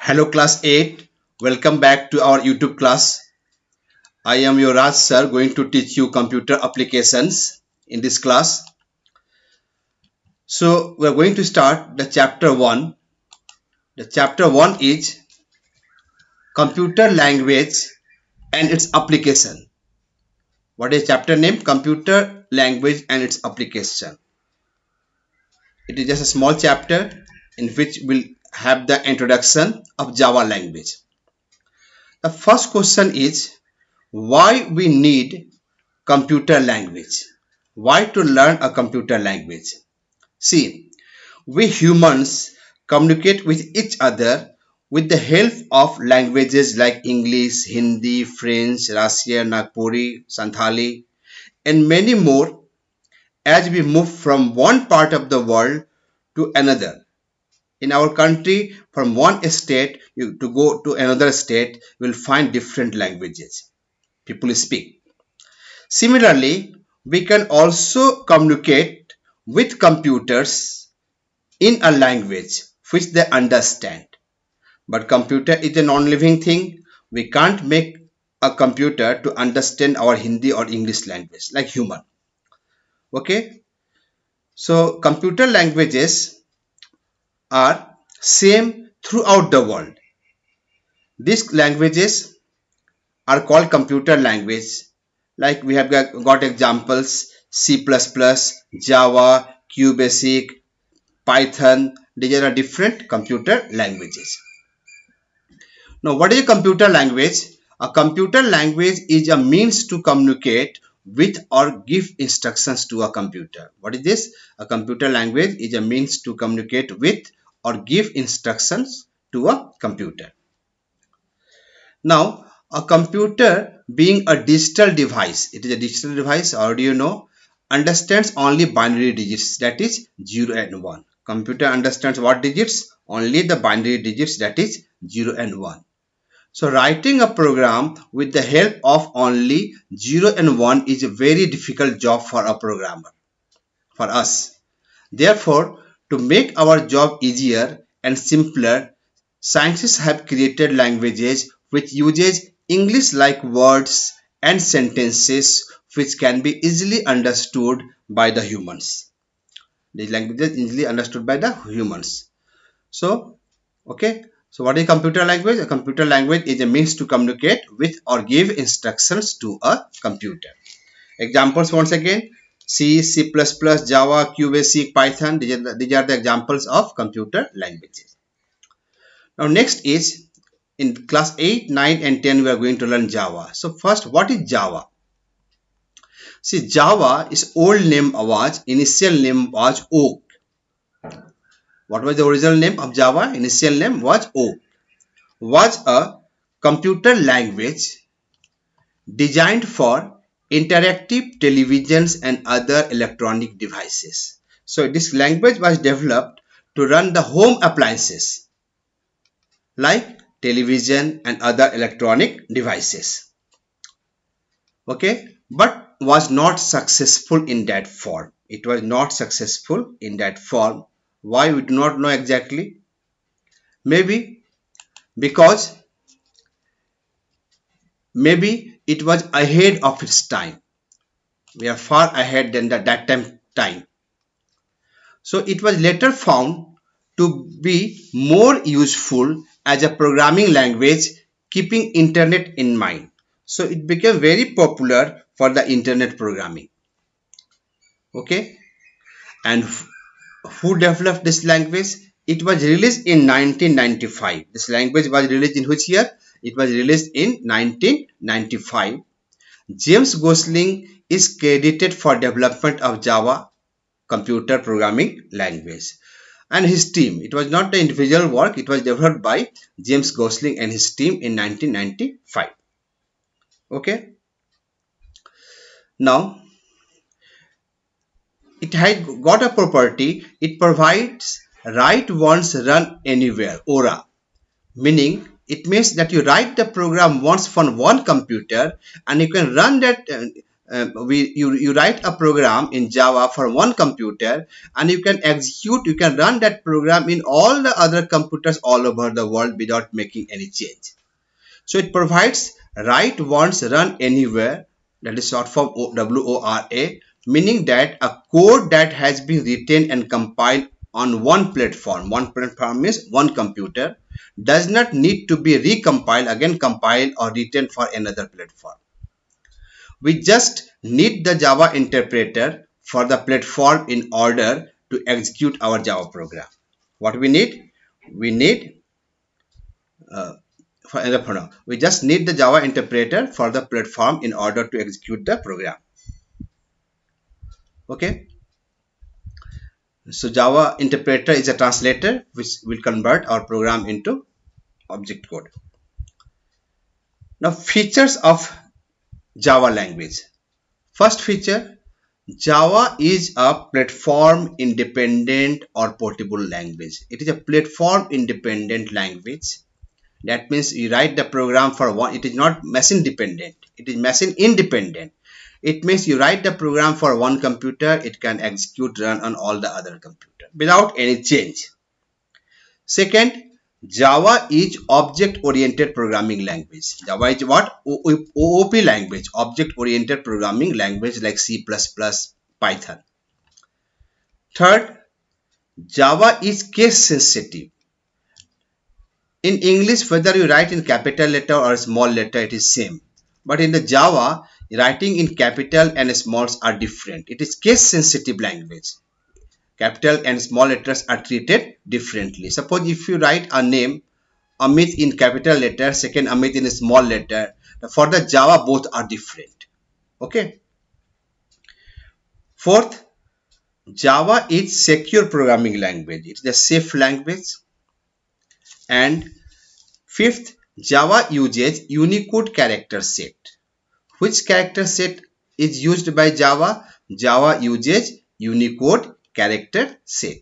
Hello class 8, welcome back to our YouTube class. I am your Raj sir going to teach you computer applications in this class. So we are going to start the chapter 1. The chapter 1 is computer language and its application. What is chapter name? Computer language and its application. It is just a small chapter in which we'll have the introduction of Java language. The first question is why we need computer language. Why to learn a computer language? See, we humans communicate with each other with the help of languages like English, Hindi, French, Russian, Nagpuri, Santhali, and many more as we move from one part of the world to another. In our country, from one state to go to another state, you will find different languages people speak. Similarly, we can also communicate with computers in a language which they understand. But computer is a non-living thing. We can't make a computer to understand our Hindi or English language like human. Okay. So computer languages are same throughout the world. These languages are called computer language. Like we have got examples C++, Java, QBasic, Python. These are different computer languages. Now, what is a computer language? A computer language is a means to communicate with or give instructions to a computer. What is this? A computer language is a means to communicate with or give instructions to a computer. Now, a computer being a digital device, it is a digital device, or do you know, understands only binary digits, that is 0 and 1. Computer understands what digits? Only the binary digits, that is 0 and 1. So writing a program with the help of only 0 and 1 is a very difficult job for a programmer, for us. Therefore, to make our job easier and simpler, scientists have created languages which uses English-like words and sentences which can be easily understood by the humans. These languages easily understood by the humans. So, okay. So what is computer language? A computer language is a means to communicate with or give instructions to a computer. Examples once again. C, C++, Java, QBasic, Python. These are the examples of computer languages. Now next is in class 8, 9 and 10 we are going to learn Java. So first, what is Java? See, Java is old name was, initial name was Oak. What was the original name of Java? Initial name was Oak. Was a computer language designed for interactive televisions and other electronic devices. So this language was developed to run the home appliances like television and other electronic devices. Okay, but was not successful in that form. It was not successful in that form. Why, we do not know exactly. Maybe because maybe it was ahead of its time. We are far ahead than that time. So it was later found to be more useful as a programming language, keeping internet in mind. So it became very popular for the internet programming. Okay, and who developed this language? It was released in 1995. This language was released in which year? It was released in 1995. James Gosling is credited for development of Java computer programming language, and his team. It was not the individual work. It was developed by James Gosling and his team in 1995. Okay. Now, it had got a property. It provides write once, run anywhere, ORA, meaning it means that you write the program once from one computer and you can run that you write a program in Java for one computer, and you can run that program in all the other computers all over the world without making any change. So it provides write once, run anywhere, that is short form WORA, meaning that a code that has been written and compiled on one platform means one computer, does not need to be recompiled, again compiled or written for another platform. We just need the Java interpreter for the platform in order to execute our Java program. What we need? We need we just need the Java interpreter for the platform in order to execute the program. Okay. So Java interpreter is a translator which will convert our program into object code. Now, features of Java language. First feature, Java is a platform independent or portable language. It is a platform independent language. That means you write the program for one. It is not machine dependent. It is machine independent. It means you write the program for one computer. It can execute, run on all the other computers without any change. Second, Java is object-oriented programming language. Java is what? OOP language, object-oriented programming language like C++, Python. Third, Java is case sensitive. In English, whether you write in capital letter or small letter, it is same. But in the Java, writing in capital and smalls are different. It is case sensitive language. Capital and small letters are treated differently. Suppose if you write a name Amit in capital letter, second Amit in a small letter, for the Java both are different. Okay. Fourth, Java is secure programming language. It is a safe language. And fifth, Java uses Unicode character set. Which character set is used by Java? Java uses Unicode character set.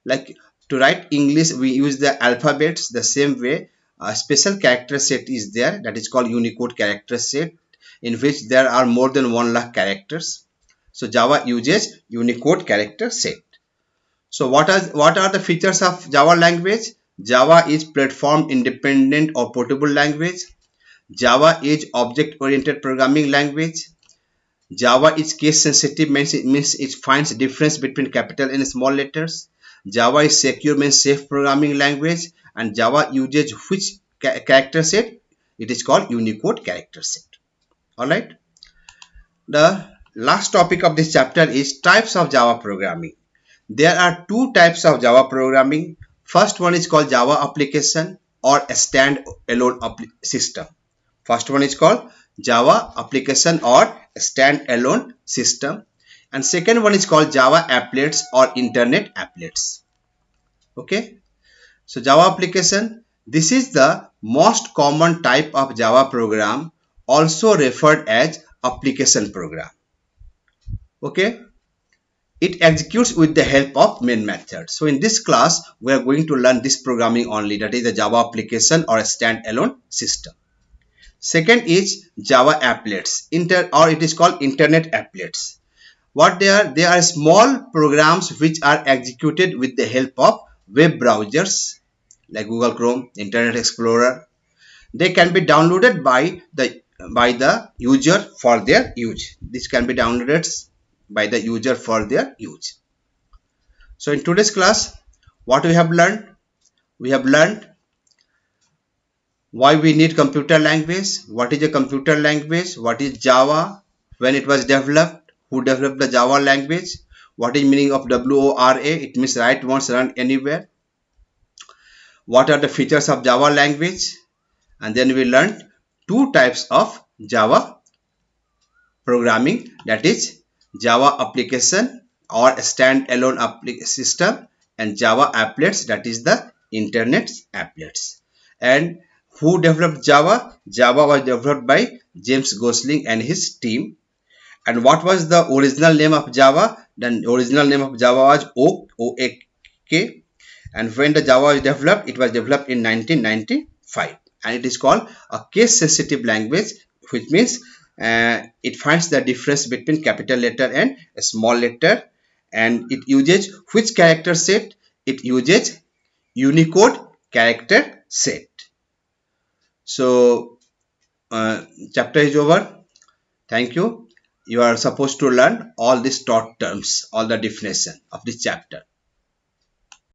Like to write English, we use the alphabets the same way. A special character set is there, that is called Unicode character set, in which there are more than 1 lakh characters. So Java uses Unicode character set. So what are the features of Java language? Java is platform independent or portable language. Java is object oriented programming language. Java is case sensitive, means it finds difference between capital and small letters. Java is secure, means safe programming language. And Java uses which character set? It is called Unicode character set. Alright. The last topic of this chapter is types of Java programming. There are two types of Java programming. First one is called Java application or a stand-alone system. First one is called Java application or stand-alone system, and second one is called Java applets or internet applets. Okay, so Java application, this is the most common type of Java program, also referred as application program. Okay, it executes with the help of main method. So in this class we are going to learn this programming only, that is the Java application or a stand-alone system. Second is Java applets, or it is called internet applets. What they are? They are small programs which are executed with the help of web browsers like Google Chrome, Internet Explorer. They can be downloaded by the user for their use. This can be downloaded by the user for their use. So in today's class, what we have learned? We have learned why we need computer language, what is a computer language, what is Java, when it was developed, who developed the Java language, what is meaning of WORA, it means write once, run anywhere, what are the features of Java language, and then we learned two types of Java programming, that is Java application or stand-alone system, and Java applets, that is the internet applets. And who developed Java? Java was developed by James Gosling and his team. And what was the original name of Java? The original name of Java was OAK. And when the Java was developed, it was developed in 1995. And it is called a case sensitive language, which means It finds the difference between capital letter and a small letter, and it uses which character set? It uses Unicode character set. So chapter is over. Thank you. You are supposed to learn all these taught terms, all the definition of this chapter.